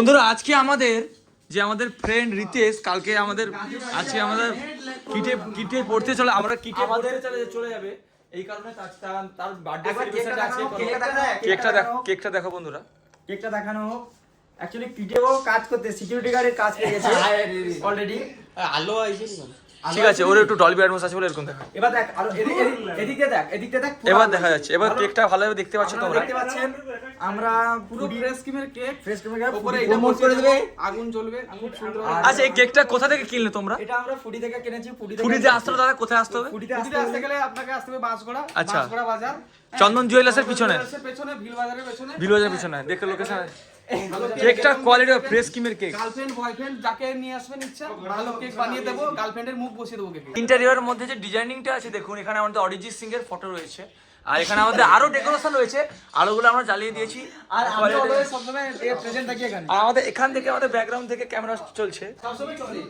বন্ধুরা আজকে আমাদের যে আমাদের ফ্রেন্ড রিতেশ কালকে আমাদের আজকে আমাদের কিটে পড়তে চলে আমরা কিটে আমাদের চলে যাবে এই কারণে তার বার্থডে সেলিব্রেশন আছে। কেকটা দেখো বন্ধুরা, কেকটা দেখানো হোক। অ্যাকচুয়ালি কিটেও কাজ করতে সিকিউরিটি গার্ডের কাজ পেয়ে গেছে অলরেডি। আলো আইছে ঠিক আছে, ওর একটু ডলবি অ্যাটমস আছে বলে এরকম দেখা। এবার দেখ আলো এদিকে দেখ এবার দেখা যাচ্ছে। এবার কেকটা ভালোভাবে দেখতে পাচ্ছ তোমরা, দেখতে পাচ্ছেন। আমরা পুরো ফ্রেশ ক্রিমের কেক, ফ্রেশ ক্রিমের উপরে এটা প্রমোট করে দেবে, আগুন জ্বলবে, খুব সুন্দর। আচ্ছা এই কেকটা কোথা থেকে কিনলে তোমরা? এটা আমরা ফুডি থেকে কিনেছি। ফুডিতে আসতে হবে দাদা, কোথায় আসতে হবে? ফুডিতে আসতে গেলে আপনাকে আসতে হবে বাঁশগড়া, আচ্ছা। বাঁশগড়া বাজার, চন্দন জুয়েলার্সের পিছনে, পেছনে ভিল বাজারের পেছনে, বিলবাজারের পিছনে দেখে লোকেশন। কেকটা কোয়ালিটি অফ ফ্রেশ ক্রিমের কেক। গার্লফ্রেন্ড বয়ফ্রেন্ড যাকে নিয়ে আসবেন ইচ্ছা ভালো কেক বানিয়ে দেবো, গার্লফ্রেন্ডের মুখ বসিয়ে দেবো কেকে। ইন্টেরিয়রের মধ্যে যে ডিজাইনিংটা আছে দেখুন, এখানে আমাদের অরিজিৎ সিং এর ফটো রয়েছে, আর এখানে আমাদের আরো ডেকোরেশন রয়েছে, আলোগুলো আমরা জ্বালিয়ে দিয়েছি। আর আমরা অলওয়েজ সবসময় প্রেজেন্ট থাকি এখানে। আর আমাদের এখান থেকে আমাদের ব্যাকগ্রাউন্ড থেকে ক্যামেরা চলছে, সবসময় চলে।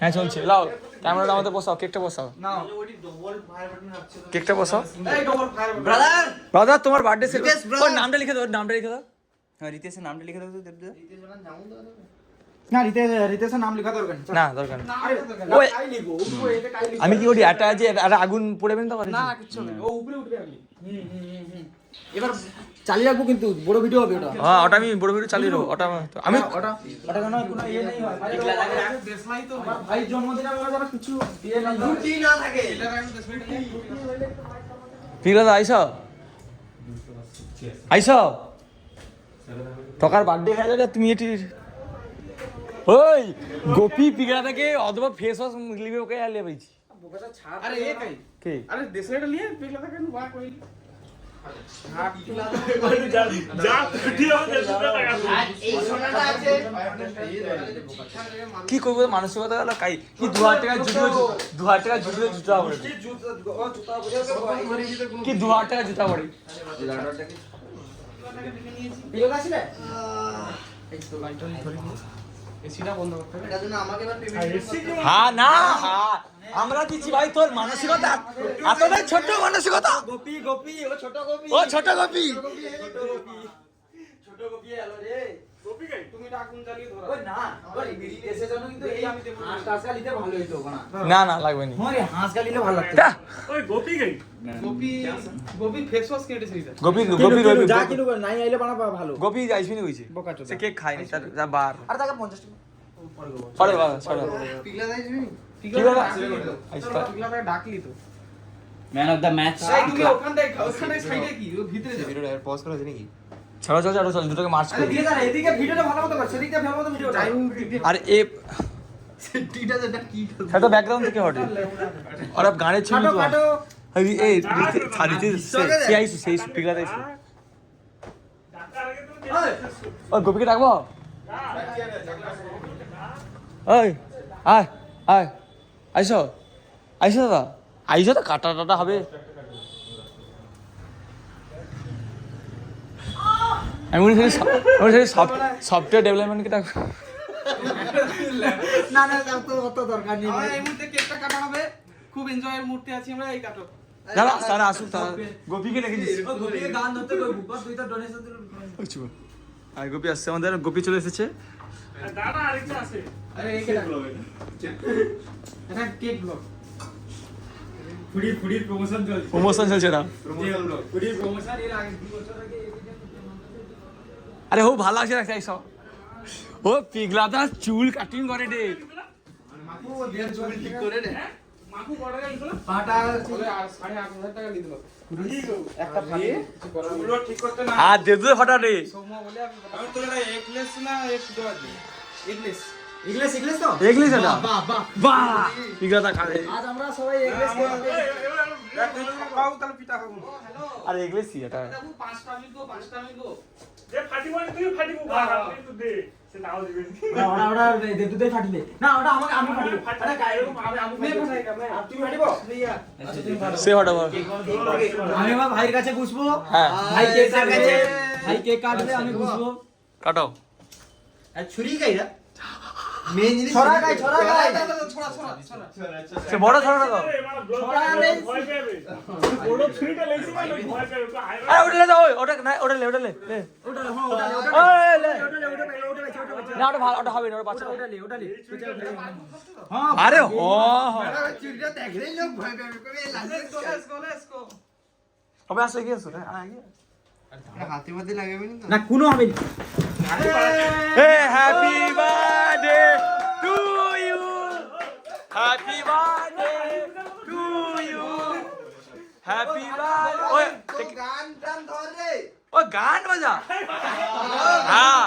হ্যাঁ চলছে। লাও ক্যামেরাটা আমাদের বসাও, কেকটা বসাও, নাও কেকটা বসাও। এই ডবল ফায়ার ব্রাদার দাদা তোমার বার্থডে রিতেশ সেলিব্রেশন, brother। ওর নামটা লিখে দাও, ওর নামটা লিখে দাও। হ্যাঁ রিতেশের নামটা লিখে দাও তো দেবদা। না রিতেশের নাম লেখা দরকার নেই। না দরকার নেই। ওই কাই লিখো, উপরে এটা কাই লিখো। আমি কি করি একটা যে একটা আগুন পড়বেন তো না কিছু নেই, ও উপরে উঠবে আপনি। এবার চালিয়ে রাখবো কিন্তু বড় ভিডিও হবে ওটা। হ্যাঁ ওটা আমি বড় ভিডিও চালিয়ে দেবো। ওটা আমি ওটা কেন কোনো ইয়ে নেই হয়। দেশলাই তো আমার ভাই জন্মদিনে আমরা যারা কিছু ইয়ে নাই রুটি না থাকে এটা আমি দেশলাই নেই। পিগলা আইস আইস টকার বার্থডে হয়ে যাবে, তুমি এটি ওই গোপী পিগলা থেকে অথবা ফেস ওয়াশ লিবে ওকে আর লেবেছি। বোকাটা ছাড়। আরে এ কাই কে আরে দেশলাইটা নিয়ে পিগলা থাকে না বা কই কি করবো মানসিকতা গেল কাই কি 2000 টাকা জুতো 2000 টাকা জুতো জুতা পড়ে কি 2000 টাকা জুতা পড়ে ভিডিও আসলে এসিটা বন্ধ করতে হবে। এটার জন্য আমাকে এবার পেমেন্ট হ্যাঁ না হ্যাঁ আমরা দিচ্ছি ভাই, তোর মানসিকতা এতটাই ছোট মানসিকতা। গোপী ও ছোট গোপী ও ছোট গোপী, ছোট গোপী হ্যালো রে গোপী কাই তুমি এটা আগুন জ্বালিয়ে ধরো। ওই না ওই বিড়ি দেশের জন্য কিন্তু এই আমি দেব হাঁস গালিতে ভালো হইতো না। না না লাগবে না। ওরে হাঁস গালিলে ভালো লাগতো। ওই গোপী কাই গোপী ফেস ওয়াশ কিনেছে এটা। গোপী যা কিনু নাই আইলে বানাবা ভালো। গোপী আইসিনি কইছে বোকাচোদা। সে কেক খায়নি তার যা বার আর টাকা 50 টাকা পড়ে বাবা ছাড়ো। পিগলা যাইবি পিগলা আইসা পিগলাটা ডাকলি তো ম্যান অফ দা ম্যাচ। এই তুমি ওখানে সাইডে কি ও ভিতরে যাবে ভিডিওটা পজ করা আছে নাকি? ছাড়ো চল দুটোকে মার্চ আরে করি। দিয়ে দাঁড়া এদিকে ভিডিওটা ভালো মতো কর সেদিকে ভালো মতো ভিডিওটা। আর এ টিটা যেটা কি সেটা ব্যাকগ্রাউন্ড থেকে হটে আর আপ গানের ছবি কাটো তো কাটো এই এই সারিতে সে আইছে সেই পিগলা আইছে। ওই গোপীকে ডাকবো, ওই আয় আয় আইসো দাদা আইসো তো কাটা টাটা হবে। আমি মনে করি সফটওয়্যার ডেভেলপমেন্টকে ডাকবো। না তো অত দরকার নেই। এই মুহূর্তে কেকটা কাটা হবে, খুব এনজয়ের মুহূর্তে আছি আমরা, এই কাটো। দাদা তারা আসুক, তারা গোপীকে রেখে দিচ্ছি। ও গোপীকে গান ধরতে কই বুকা তুই তো ডোনেশন দিল। আর গোপী আসছে, আমাদের গোপী চলে এসেছে। দাদা আরেকটা আছে। আরে এই কেক ব্লগ এটা কেক ব্লগ। ফুডির প্রমোশন চলছে। প্রমোশন চলছে না, ফুডির প্রমোশন এর আগে 2 বছর আগে আরে ও ভালো লাগছে রাখছে সব। ও পিগলাদা চুল কাটিং করে রে, মাকু দেড় চুল ঠিক করে রে। মাকু বড় গেল তো পাটা বলে 8,500 টাকা নিয়ে দিল। একটা ফালি চুলও ঠিক করতে না। আর দে দে ফটা রে। সোমা বলে আমি তো এটা একলেস না এক দোয়া দি একলেস ইংলিশ তো এগলি সেটা বাহ বাহ বাহ পিগলাদা খাবে। আজ আমরা সবাই ইংলিশ খাও তাহলে পিঠা খাবো। আর এগলি সি এটা দেখো 5টা আমি গো যে ফাটিব তুই ফাটিব বাবা তুই দে সে নাও দিবে ওটা দে দুধে ফাটিলে না ওটা আমাকে আমি ফাটিব আরে গায়ে আমি मैं फटाएगा मैं আর তুমি ফাটিব भैया সে হটা বল। আমি আমার ভাইয়ের কাছে বুঝবো। হ্যাঁ ভাই কেক কাটবে, ভাই কেক কাটবে আমি বুঝবো। কাটো। আর ছুরি কাইরা মেন জিনিস ছড়া গাই छोड़ा সে বড় ছড়া দাও। ভয় পাবে বড় ছুরিটা লেইছি না ভয় পাবে তো হাই আরে ওটা লে দাও, ওটা না ওটা লে লে ওটা হ্যাঁ ওটা ওই লে ওটা না ওটা ভালো, ওটা হবে না, ওটা বাচ্চা। ওটা লে আরে হ চুরিটা দেখলেই লোক ভয় পাবে কবে লাগে হবে, আসো এগিয়ে আসো। হাতে মাতে লাগাবে না তো না কোনো হবে না hey happy birthday to you, happy birthday to you, happy birthday. ওই গান টান ধর রে ও গান বাজা। হ্যাঁ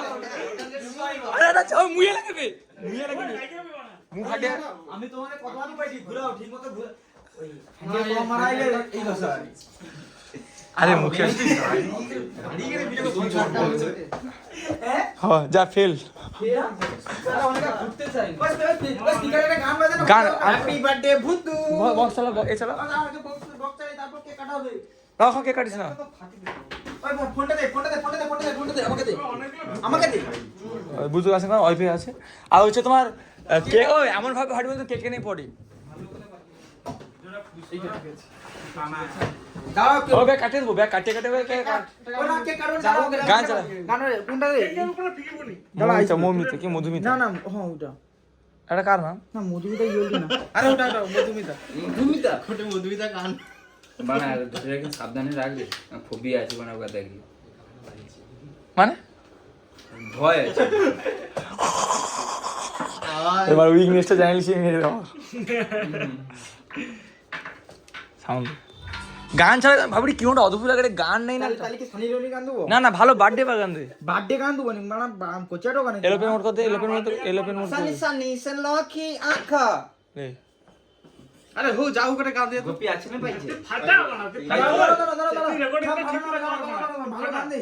আরে এটা ওই মুয়ে লাগবে, মুয়ে লাগবে, মুখ ফাটে। আমি তোমাদের কতবার পাইছি ঘুরাও ঠিক মতো ঘুরা ওই হ্যান্ডেল কম মারাইলে এই কথা আরে মুখে হ্যাঁ যা ফেল ঘুরতে চাই বাস স্পিকারে গান বাজানো গান হ্যাপি বার্থডে ভুতু বক্স চালা, এ চালা আমাকে বক্স চাই তারপর কে কাটা হবে রাখো, কে কাটিস না। ওই ফোনটা দে আমাকে দে বুঝতে পারছেন না, ওয়াইফাই আছে। আর হচ্ছে তোমার কে ওই এমন ভাবে হাঁটবে তো কেকে নেই পড়ে। দাও ও ব্যাগ কাটিয়ে দেবো, ব্যাগ কাটিয়ে কাটিয়ে কে ওই না কে কাটুন দাও গান চালা। গান কোনটা রে এর উপরে ফিকিবনি। মৌমিতা, মৌমিতা কি মধুমিতা? না না হ্যাঁ ওটা এটা কার নাম? না মধুমিতা ইয়েলি না আরে ওটা মধুমিতা ছোট মধুমিতা গান বানা ধরে রাখেন, সাবধানে রাখবে, ফোবিয়া আছে বানা ওটা দেখলি, মানে ভয় আছে। এবার উইকনেসটা জানালি সে মেরে দাও সাউন্ড। গান ছাড়া ভাবি কি ওটা অদ্ভুত লাগে, গান নেই না। তাহলে কি সানি লিওনি গান দেবো না না ভালো বার্থডে বা গান দে। বার্থডে গান দেবো না কোচাটো গান এলোপেন মোড করতে, এলোপেন মোড, এলোপেন মোড সানি সানি সেন লকি আঁখা লে। আরে হো যাও করে গান দিয়ে গোপি আছে না পাইছে? ফাটা বানাতে। রেকর্ডিংটা ঠিক করে ভালো গান দে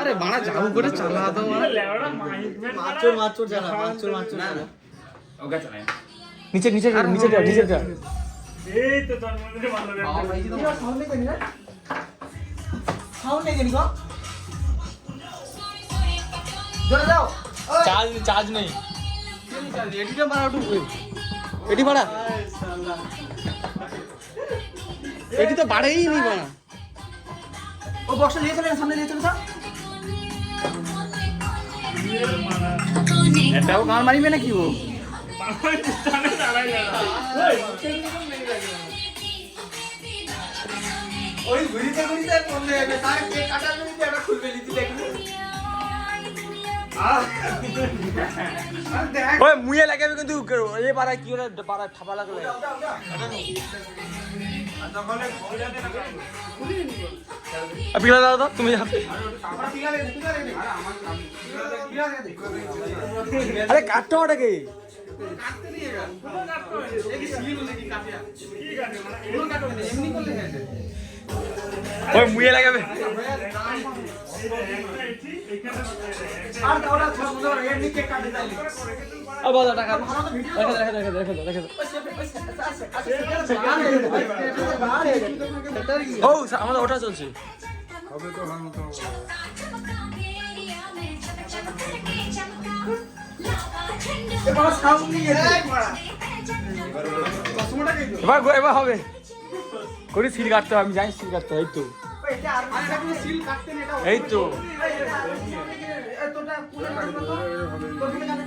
আরে বাড়া যাও করে চালা দাও লেওড়া মাইক ম্যান মাচুর জানা মাচুর না না ওকে চালাই না। নিচে নিচে নিচে যা, নিচে যা। এই তো জন্মদিনে ভালো গান। সাউন্ড নেই কেন সাউন্ড নেই কেন জোরে যাও চার্জ চার্জ নেই। এডিটে মারা একটু এটি ভাড়া এডি তো বাড়েই নি বাড়া ও বক্সটা নিয়ে চলে সামনে নিয়ে চলে যাও এটাও গান মারিবে নাকি ও? বানাতে দাঁড়াই না। ওই ওই ঘুরিতে ঘুরিতে ফোন দেবে তার কে কাটা দিতে এটা খুলবে লিখি দেখি ওই মুয়ে লাগাবে কিন্তু এ পাড়া কি ওরা পাড়া ঠাপা লাগলে। পিলা দাও তো তুমি যাও। আরে কাটতো ওটাকে। ওই মুয়ে লাগাবে। আর দাওরা ছোট ছোট এর নিচে কাটে যাই ও বাবা টাকা দেখো ও আমাদের ওটা চলছে। এবার সাউন্ড নিয়ে এবার হবে করে সিল কাটতে হবে, আমি জানি সিল কাটতে হবে। এই তো এই তো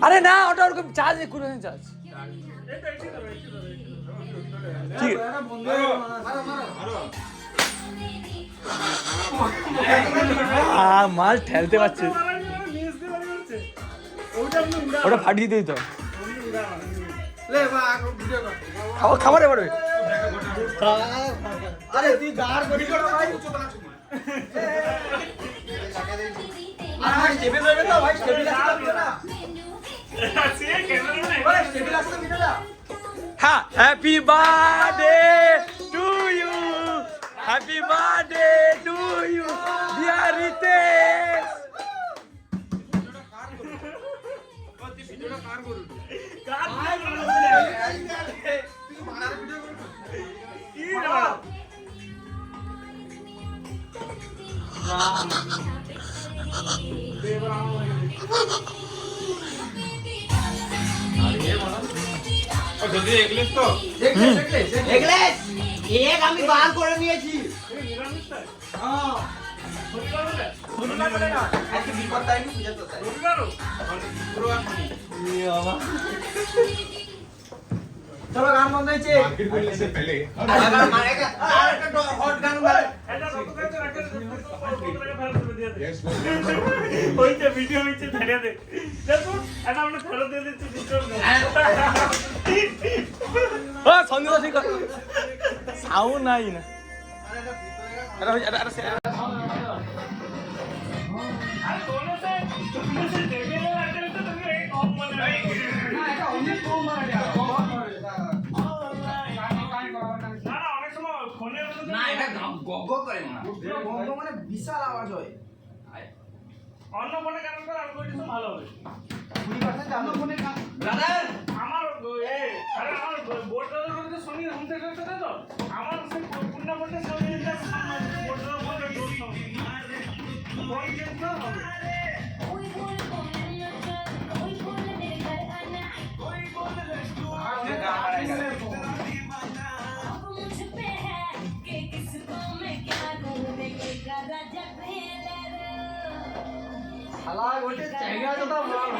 আরে না ওটা ওরকম চার্জ করে চার্জ ঠিক মাল ঠেলতে পারছে, ওটা ফাটিয়ে দিই তো খাবারে পড়বে। আরে তুই গার করি করো ভাই আরে টেবিল রইবে তো ভাই টেবিল আছে তো না সে ক্যামেরা নাই। ভাই টেবিল আছে তো ভিডিওটা হ্যাঁ happy birthday to you, happy birthday to you dear Ritesh. দেখলে এক আমি বার করে নিয়েছি হ্যাঁ রবিবার বলে? আজকে বিপদ তাই বুঝা তো তাই রবিবারও? চলো গান বন্ধ হয়েছে হট গান বলে হইছে ভিডিও হইছে ছেড়ে দে দেখো এটা আমরা ফেরত দিয়ে দিচ্ছি ডিস্টার্ব নেই সন্দেহ ঠিক সাউন্ড নাই না আর কোনে সে তুমি সে দেখে না আজকাল তো তুমি এই কম মানে না এটা অনেক কম মানে না অনেক সময় ফোনের মধ্যে না এটা গগ করে না বন্ধ মানে বিশাল আওয়াজ হয় অন্য ফোনে কেন করে আমি কইছি ভালো হবে 20% আমার ফোনে গান ব্রাদার আমার আরে আমার বোর্ডটার মধ্যে সোনি হোম থিয়েটার আছে তো আমার সেই পূর্ণ ফোনটা সোনি এটা বোর্ডটার মধ্যে দোষ হবে ফোন কেন হবে শালা ওটা চাইনা তো মাল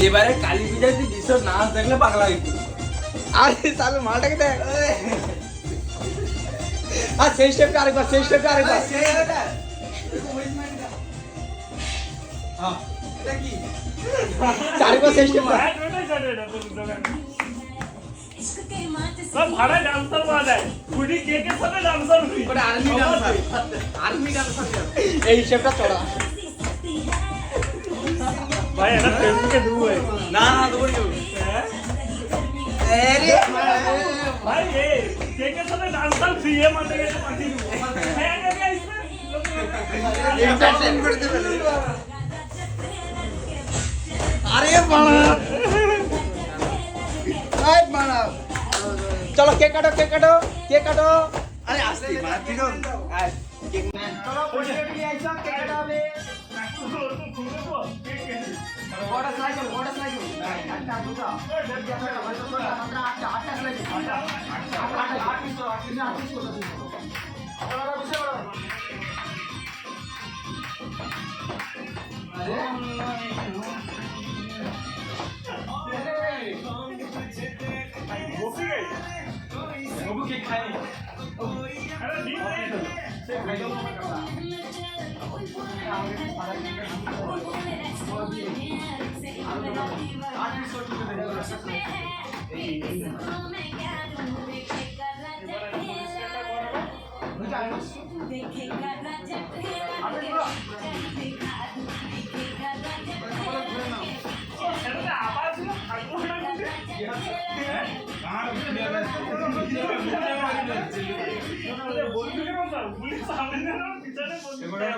এবারে কালী পূজায় তুই বিশ্ব নাচ দেখলে পাগলা হইতি আরে সালে মালটাকে দেখ আর সেই স্টেপটা আরেকবার চারবার সেই স্টেপটা ভাড়া ডান্সার পাওয়া যায় ফুডি কেকের সাথে ডান্সার ফ্রি ওটা আর্মি ডান্সার এই স্টেপটা চড়া ভাই এটা ফেসবুকে দেবো না না তো বলি আরে ভাই এ কেকের সাথে ডান্সার ফ্রি এ মানে এটা পাঠিয়ে দেবো হ্যাঁ আগে আসবে এন্টারটেইন করে দেবে আরে বাড়া আই বাড়া চলো কেক কাটো আরে আসতে মার দিও আয় কেক ম্যান চলো পয়সা দিয়ে আইছো কেক কাটাবে বড় স্লাইস একটা দুটো আটটা স্লাইস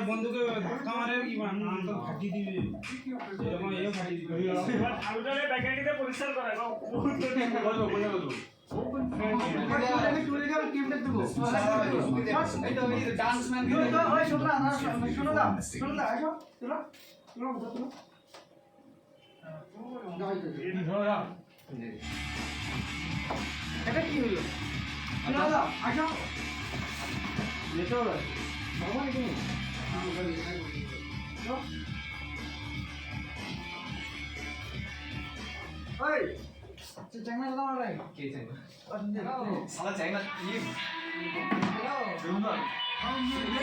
বন্ধুকে ধাক্কা মারে কি তো ফাটি দিবে এরকম এও ফাটি দিবে আলুটারে প্যাকেটে পরিষ্কার করা ডান্স ম্যান এটা কি হলো আসো যেতে হবে ভগবান কি ওই চাংনা দাও না ভাই কে চাংনা সালা চাংনা